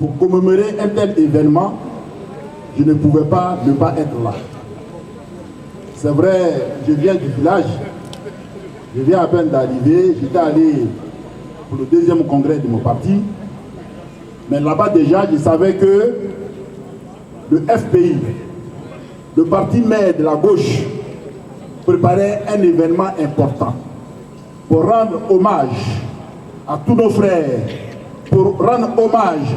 pour commémorer un tel événement, je ne pouvais pas ne pas être là. C'est vrai, je viens du village, je viens à peine d'arriver, j'étais allé pour le 2e congrès de mon parti, mais là-bas déjà, je savais que le FPI, le parti mère de la gauche, préparait un événement important pour rendre hommage à tous nos frères, pour rendre hommage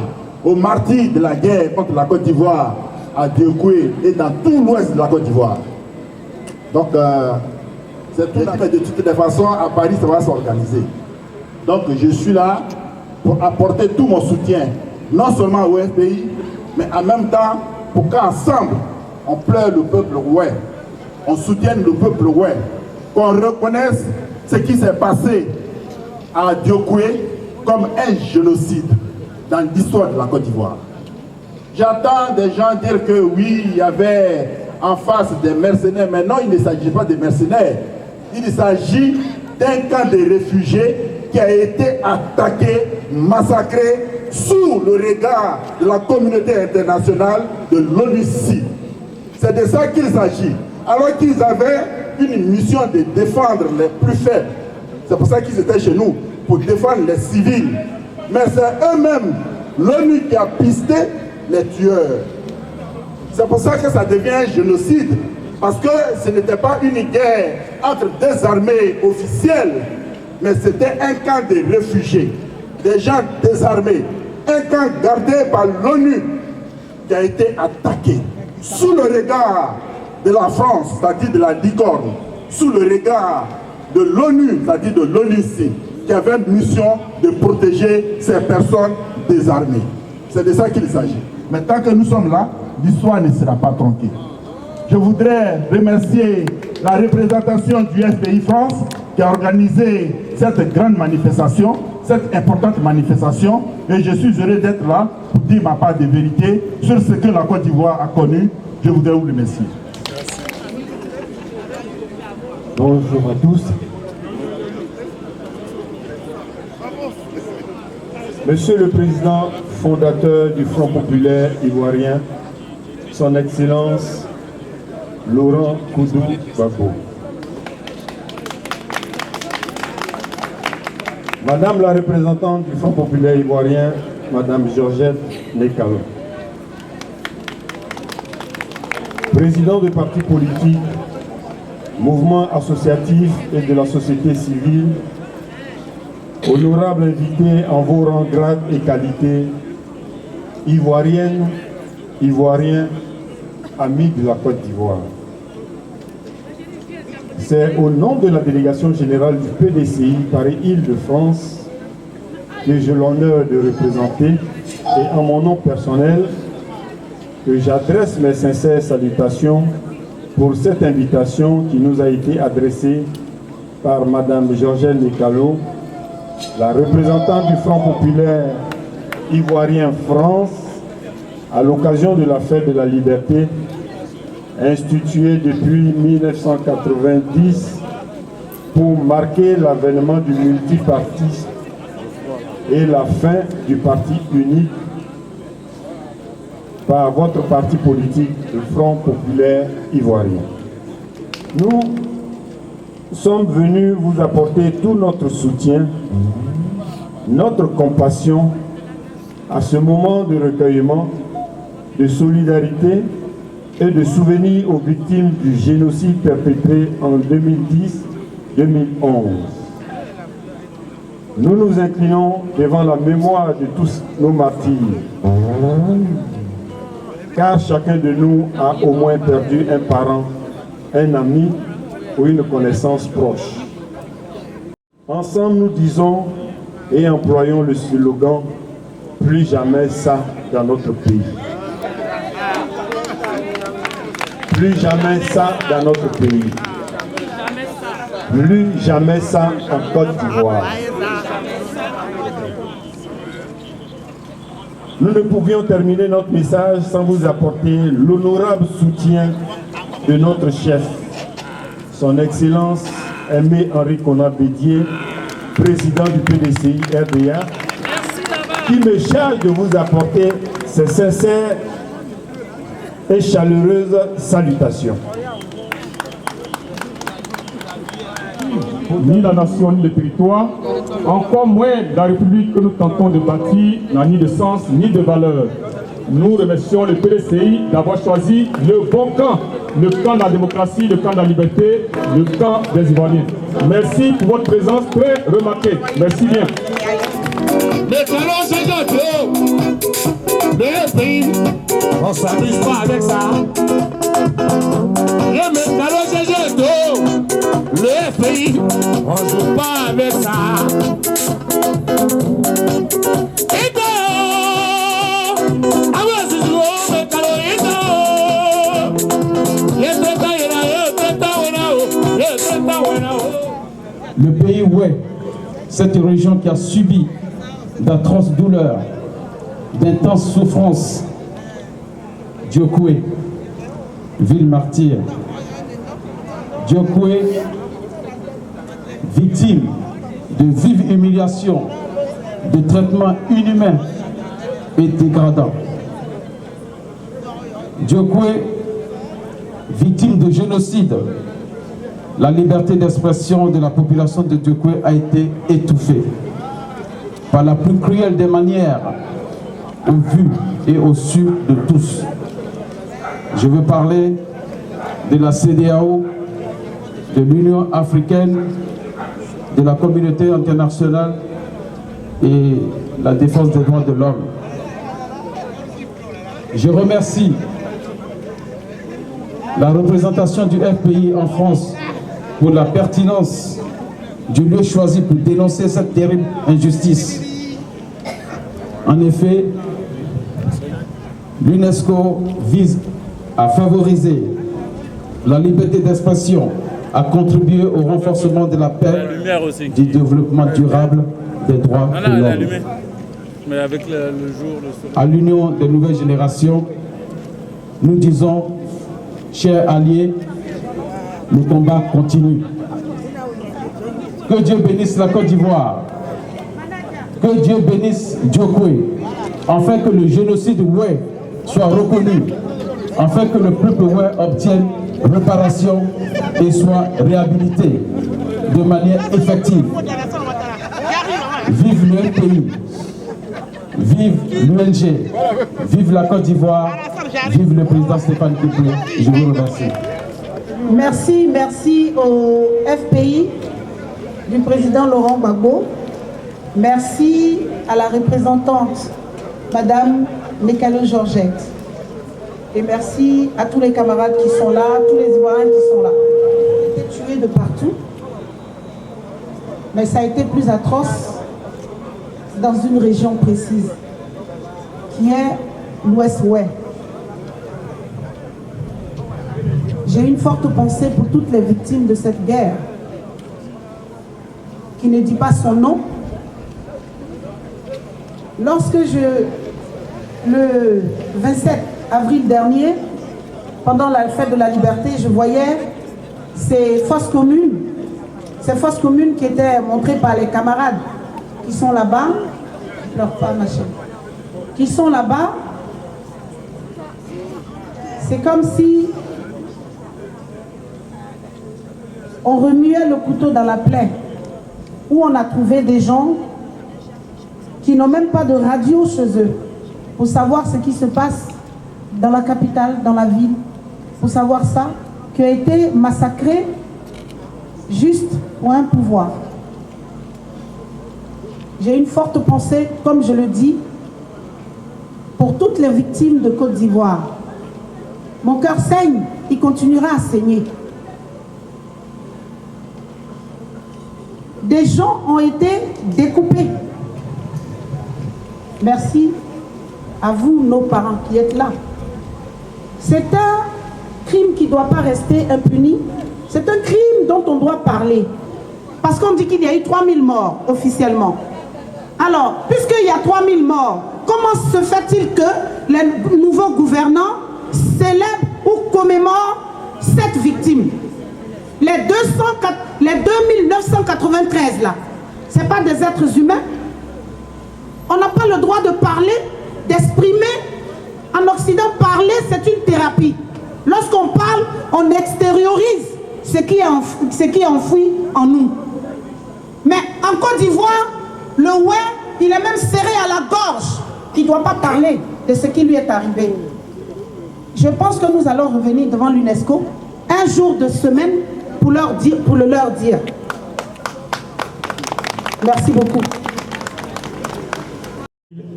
aux martyrs de la guerre contre la Côte d'Ivoire, à Diokoué et dans tout l'ouest de la Côte d'Ivoire. Donc, c'est tout, mais de toutes les façons, à Paris, ça va s'organiser. Donc, je suis là pour apporter tout mon soutien, non seulement au FPI, mais en même temps, pour qu'ensemble, on pleure le peuple ouest, on soutienne le peuple ouest, qu'on reconnaisse ce qui s'est passé à Diokoué comme un génocide dans l'histoire de la Côte d'Ivoire. J'entends des gens dire que oui, il y avait en face des mercenaires, mais non, il ne s'agit pas des mercenaires. Il s'agit d'un camp de réfugiés qui a été attaqué, massacré sous le regard de la communauté internationale de l'ONUCI. C'est de ça qu'il s'agit. Alors qu'ils avaient une mission de défendre les plus faibles. C'est pour ça qu'ils étaient chez nous, pour défendre les civils. Mais c'est eux-mêmes, l'ONU qui a pisté les tueurs. C'est pour ça que ça devient un génocide. Parce que ce n'était pas une guerre entre deux armées officielles, mais c'était un camp de réfugiés, des gens désarmés. Un camp gardé par l'ONU qui a été attaqué sous le regard de la France, c'est-à-dire de la licorne, sous le regard de l'ONU, c'est-à-dire de l'ONUCI, qui avait une mission de protéger ces personnes désarmées. C'est de ça qu'il s'agit. Mais tant que nous sommes là, l'histoire ne sera pas tronquée. Je voudrais remercier la représentation du FPI France qui a organisé cette grande manifestation, cette importante manifestation, et je suis heureux d'être là pour dire ma part de vérité sur ce que la Côte d'Ivoire a connu. Je voudrais vous remercier. Bonjour à tous. Monsieur le Président fondateur du Front populaire ivoirien, Son Excellence Laurent Koudou-Gbagbo. Madame la représentante du Front populaire ivoirien, Madame Georgette Nekalo. Président du parti politique, mouvement associatif et de la société civile, honorable invité en vos rangs, grades et qualités, ivoiriennes, ivoiriens, amis de la Côte d'Ivoire. C'est au nom de la délégation générale du PDCI Paris-Île-de-France que j'ai l'honneur de représenter et en mon nom personnel que j'adresse mes sincères salutations pour cette invitation qui nous a été adressée par Madame Georgette Nekalo, la représentante du Front populaire ivoirien France, à l'occasion de la fête de la liberté, instituée depuis 1990 pour marquer l'avènement du multipartisme et la fin du parti unique par votre parti politique, le Front populaire ivoirien. Nous sommes venus vous apporter tout notre soutien, notre compassion à ce moment de recueillement, de solidarité et de souvenir aux victimes du génocide perpétré en 2010-2011. Nous nous inclinons devant la mémoire de tous nos martyrs, car chacun de nous a au moins perdu un parent, un ami ou une connaissance proche. Ensemble, nous disons et employons le slogan « Plus jamais ça dans notre pays ». Plus jamais ça dans notre pays. Plus jamais ça en Côte d'Ivoire. Nous ne pouvions terminer notre message sans vous apporter l'honorable soutien de notre chef, Son Excellence Aimé Henri Konan Bédié, président du PDCI RDA, qui me charge de vous apporter ces sincères et chaleureuses salutations. Ni la nation, ni le territoire, encore moins la République que nous tentons de bâtir, n'a ni de sens, ni de valeur. Nous remercions le PDCI d'avoir choisi le bon camp, le camp de la démocratie, le camp de la liberté, le camp des Ivoiriens. Merci pour votre présence très remarquée. Merci bien. On ne s'amuse pas avec ça. Le pays, on ne joue pas avec ça. Le pays Oué, cette région qui a subi d'atroces douleurs, d'intenses souffrances, Diokoué, ville martyre, Diokoué, victime de vives humiliations, de traitements inhumains et dégradants. Diokoué, victime de génocide. La liberté d'expression de la population de Diokoué a été étouffée par la plus cruelle des manières, au vu et au su de tous. Je veux parler de la CEDEAO, de l'Union africaine, de la communauté internationale et la défense des droits de l'homme. Je remercie la représentation du FPI en France pour la pertinence du lieu choisi pour dénoncer cette terrible injustice. En effet, l'UNESCO vise à favoriser la liberté d'expression, à contribuer au renforcement de la paix, du développement durable des droits de l'homme. Mais avec le jour, le soleil. À l'Union des nouvelles générations, nous disons, chers alliés, le combat continue. Que Dieu bénisse la Côte d'Ivoire. Que Dieu bénisse Diokoué. Afin que le génocide Oué soit reconnu. Afin que le peuple Oué obtienne réparation et soit réhabilité de manière effective. Vive le pays. Vive l'ONG. Vive la Côte d'Ivoire. Vive le président Stéphane Keplé. Je vous remercie. Merci au FPI du président Laurent Gbagbo. Merci à la représentante, Madame Mekalo Georgette. Et merci à tous les camarades qui sont là, tous les Ivoiriens qui sont là. Ils ont été tués de partout. Mais ça a été plus atroce dans une région précise, qui est l'Ouest-Ouest. J'ai une forte pensée pour toutes les victimes de cette guerre, qui ne dit pas son nom. Lorsque le 27 avril dernier, pendant la fête de la liberté, je voyais ces fosses communes qui étaient montrées par les camarades qui sont là-bas, qui sont là-bas. C'est comme si on remuait le couteau dans la plaie, où on a trouvé des gens qui n'ont même pas de radio chez eux pour savoir ce qui se passe dans la capitale, dans la ville, pour savoir ça, qui a été massacré juste pour un pouvoir. J'ai une forte pensée, comme je le dis, pour toutes les victimes de Côte d'Ivoire. Mon cœur saigne, il continuera à saigner. Des gens ont été découpés. Merci à vous, nos parents qui êtes là. C'est un crime qui ne doit pas rester impuni. C'est un crime dont on doit parler. Parce qu'on dit qu'il y a eu 3000 morts officiellement. Alors, puisqu'il y a 3000 morts, comment se fait-il que les nouveaux gouvernants célèbrent ou commémorent cette victime? Les 2993 là, ce n'est pas des êtres humains? On n'a pas le droit de parler, d'exprimer. En Occident, parler, c'est une thérapie. Lorsqu'on parle, on extériorise ce qui est enfoui en nous. Mais en Côte d'Ivoire, le ouais, il est même serré à la gorge, qui ne doit pas parler de ce qui lui est arrivé. Je pense que nous allons revenir devant l'UNESCO un jour de semaine pour le leur dire. Merci beaucoup.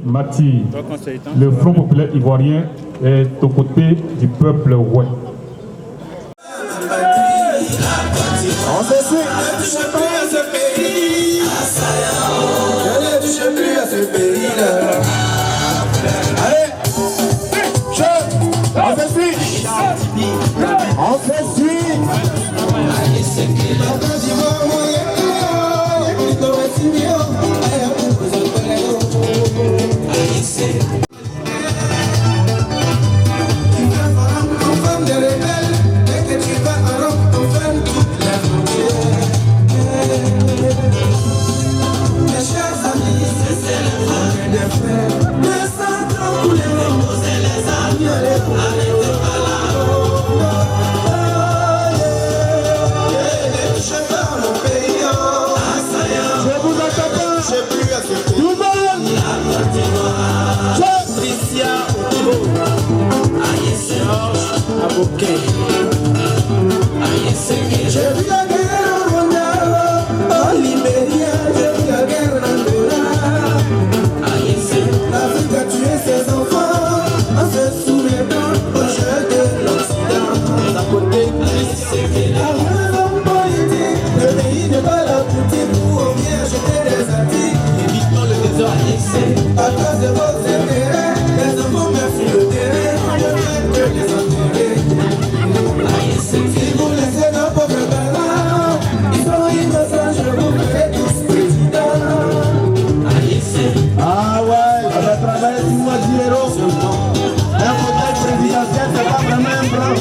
Mati, le Front populaire ivoirien est aux côtés du peuple ouais. On se suit. Ne touche plus à ce pays. Je ne touche plus à ce pays-là. Allez, on se suit. On se suit. J'ai vu la guerre au Rwanda, au Libéria, j'ai vu la guerre en Angola. L'Afrique a tué ses enfants en se soumettant au jeu de l'Occident. À côté, avant l'homme politique, le pays n'est pas la boutique où on vient jeter des articles. Évitons le désordre. À cause de vos intérêts, les enfants me fuient le terrain, ne faites que les enterrer. Si vous laissez nos pauvres barbares, ils sont innocents, je vous ferai tous présidents. Ah ouais, on a travaillé 6 mois de héros. Un fauteuil présidentiel, c'est pas vraiment un blanc.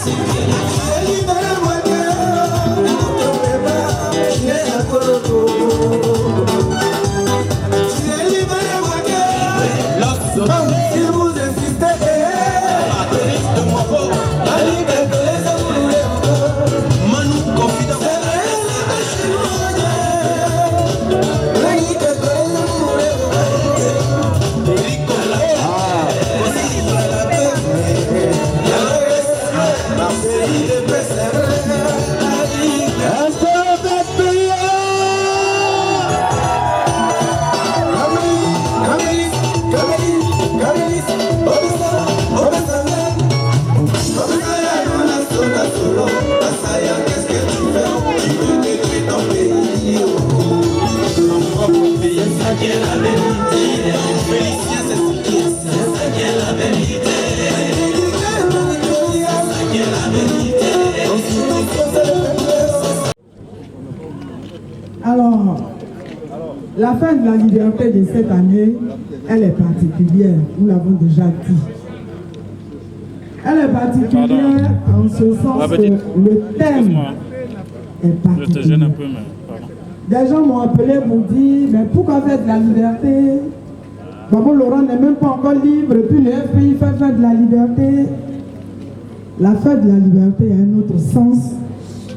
J'ai libéré moi bien, ne vous trompez pas, j'ai un coloco. J'ai libéré moi bien, si vous insistez, la liberté. Alors, la fin de la liberté de cette année, elle est particulière, nous l'avons déjà dit. Elle est particulière en ce sens que le thème est particulier. Je te gêne un peu, mais pardon. Des gens m'ont appelé pour dire, mais pourquoi faire de la liberté? Babo Laurent n'est même pas encore libre, et puis le FPI fait faire de la liberté. La fête de la liberté a un autre sens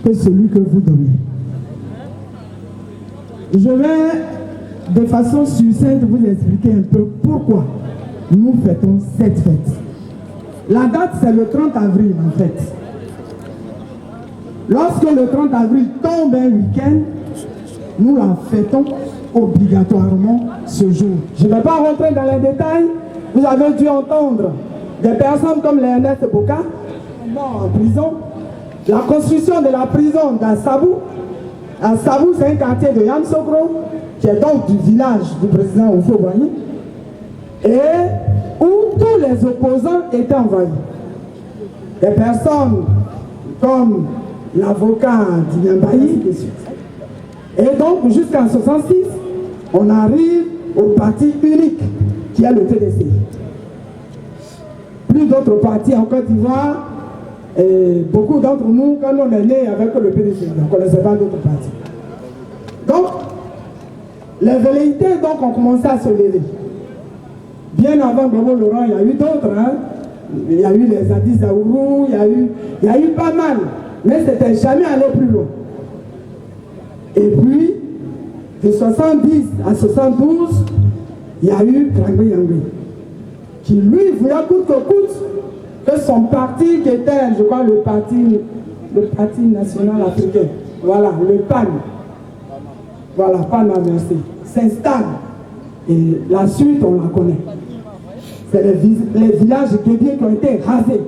que celui que vous donnez. Je vais de façon succincte vous expliquer un peu pourquoi nous fêtons cette fête. La date, c'est le 30 avril en fait. Lorsque le 30 avril tombe un week-end, nous la fêtons obligatoirement ce jour. Je ne vais pas rentrer dans les détails. Vous avez dû entendre des personnes comme Ernest Boka, mort en prison, la construction de la prison d'Assabou. Assabou, c'est un quartier de Yamoussoukro, qui est donc du village du président Houphouët-Boigny, et où tous les opposants étaient envoyés. Des personnes comme l'avocat Dinyambayi, et donc jusqu'en 1966, on arrive au parti unique, qui est le PDC. Plus d'autres partis en Côte d'Ivoire, et beaucoup d'entre nous, quand on est né avec le PDC, on ne connaissait pas d'autres partis. Donc, Les velléités donc ont commencé à se lever. Bien avant Bobo Laurent, il y a eu d'autres. Hein? Il y a eu les Adi Zaourou, il y a eu pas mal. Mais c'était jamais allé plus loin. Et puis, de 70 à 72, il y a eu Krangbe Yangwe, qui lui voulait coûte que coûte que son parti, qui était, je crois, le parti national africain, voilà, le PAN, voilà, PAN AMRC, s'installe. Et la suite, on la connaît. C'est les villages guédiers qui ont été rasés.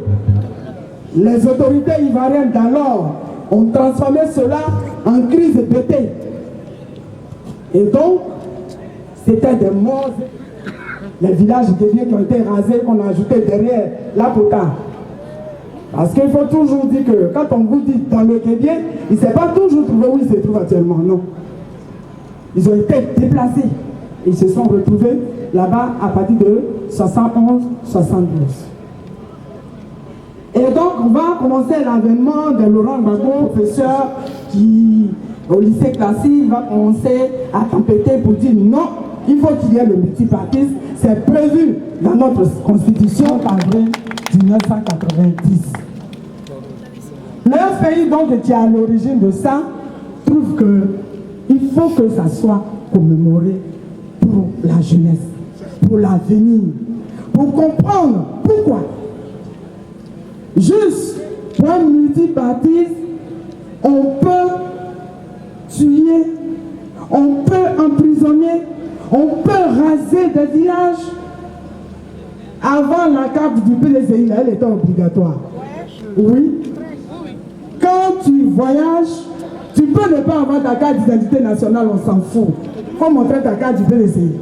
Les autorités ivoiriennes d'alors ont transformé cela en crise pétée. Et donc, c'était des morts. Les villages guédiers qui ont été rasés, qu'on a ajouté derrière la Pota. Parce qu'il faut toujours dire que quand on vous dit dans le guédier, il ne s'est pas toujours trouvé où il se trouve actuellement, non. Ils ont été déplacés. Ils se sont retrouvés là-bas à partir de 71-72. Et donc, on va commencer l'avènement de Laurent Gbagbo, professeur qui, au lycée classique, va commencer à tempêter pour dire non, il faut qu'il y ait le multipartisme. C'est prévu dans notre constitution en avril 1990. Le pays donc qui est à l'origine de ça trouve qu'il faut que ça soit commémoré pour la jeunesse, pour l'avenir, pour comprendre pourquoi. Juste pour un multipartisme, on peut tuer, on peut emprisonner, on peut raser des villages. Avant la carte du PDCI, elle était obligatoire. Oui. Quand tu voyages, tu peux ne pas avoir ta carte d'identité nationale, on s'en fout. Il faut montrer ta carte du PDCI.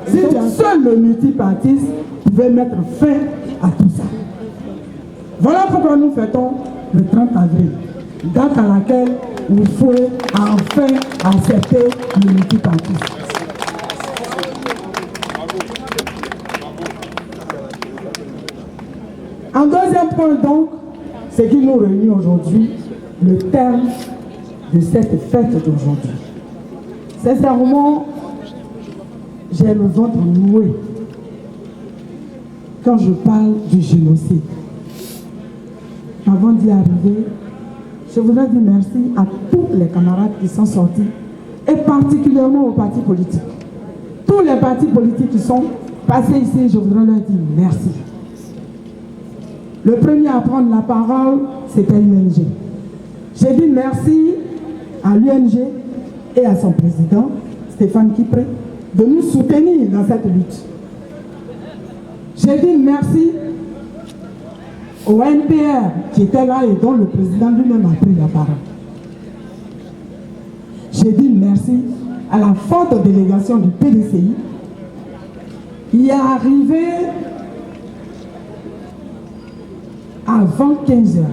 Si tu as seul le multipartisme, tu peux mettre fin à tout ça. Voilà pourquoi nous fêtons le 30 avril, date à laquelle il faut enfin accepter le multipartisme. En deuxième point donc, ce qui nous réunit aujourd'hui, le terme de cette fête d'aujourd'hui. Sincèrement, j'ai le ventre noué quand je parle du génocide. Avant d'y arriver, je voudrais dire merci à tous les camarades qui sont sortis, et particulièrement aux partis politiques. Tous les partis politiques qui sont passés ici, je voudrais leur dire merci. Le premier à prendre la parole, c'était l'UNG. J'ai dit merci à l'UNG et à son président, Stéphane Kipré, de nous soutenir dans cette lutte. J'ai dit merci au NPR qui était là et dont le président lui-même a pris la parole. J'ai dit merci à la forte délégation du PDCI qui est arrivée avant 15 heures.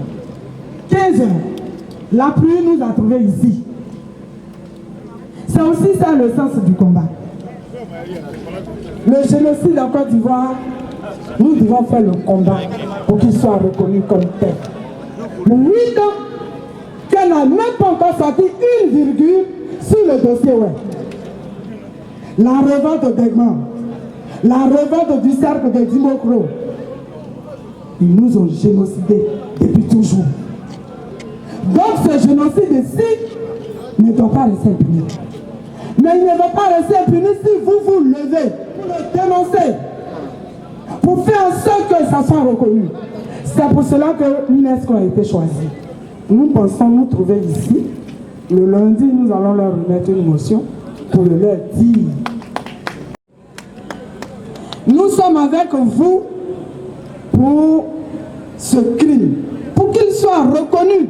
15 heures, la pluie nous a trouvés ici. C'est aussi ça le sens du combat. Le génocide en Côte d'Ivoire, nous devons faire le combat pour qu'il soit reconnu comme tel. 8 ans qu'elle n'a même pas encore sorti une virgule sur le dossier web. La révolte d'Egmont, la révolte du cercle de Dimokro, ils nous ont génocidés depuis toujours. Donc ce génocide-ci ne doit pas rester impuni. Mais il ne va pas rester impuni si vous vous levez pour le dénoncer, pour faire en sorte que ça soit reconnu. C'est pour cela que l'UNESCO a été choisi. Nous pensons nous trouver ici. Le lundi, nous allons leur remettre une motion pour leur dire. Nous sommes avec vous pour ce crime, pour qu'il soit reconnu,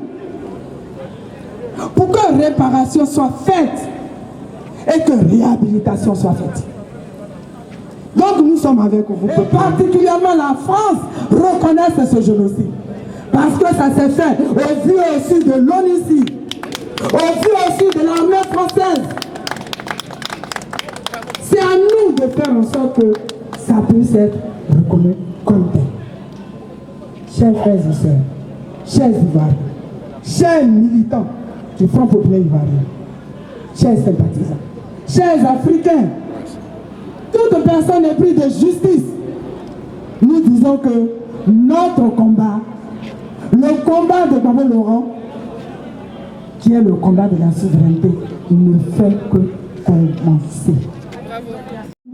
pour que réparation soit faite et que réhabilitation soit faite. Donc nous sommes avec vous. Et particulièrement la France reconnaisse ce génocide. Parce que ça s'est fait au vu aussi de l'ONUCI, au vu aussi de l'armée française. C'est à nous de faire en sorte que ça puisse être reconnu comme tel. Chers frères et sœurs, chers Ivoiriens, chers militants du Front populaire ivoirien, chers sympathisants, chers Africains, toute personne éprise de justice, nous disons que notre combat, le combat de Gbagbo Laurent, qui est le combat de la souveraineté, ne fait que commencer.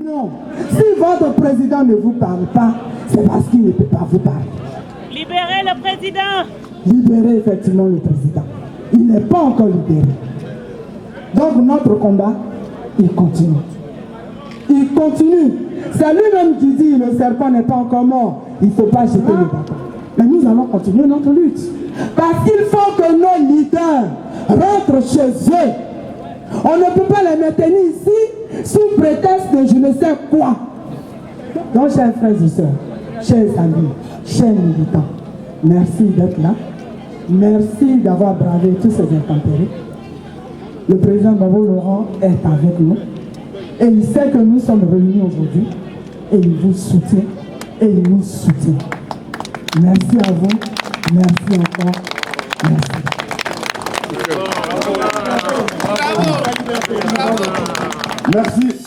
Non, si votre président ne vous parle pas, c'est parce qu'il ne peut pas vous parler. Libérez le président. Libérez effectivement le président. Il n'est pas encore libéré. Donc notre combat, il continue. Il continue. C'est lui-même qui dit le serpent n'est pas encore mort. Il ne faut pas jeter le bâton. Mais nous allons continuer notre lutte. Parce qu'il faut que nos leaders rentrent chez eux. On ne peut pas les maintenir ici sous prétexte de je ne sais quoi. Donc, chers frères et sœurs, chers amis, chers militants, merci d'être là. Merci d'avoir bravé tous ces intempéries. Le président Gbagbo Laurent est avec nous. Et il sait que nous sommes réunis aujourd'hui. Et il vous soutient. Et il nous soutient. Merci à vous. Merci encore. Merci. Merci.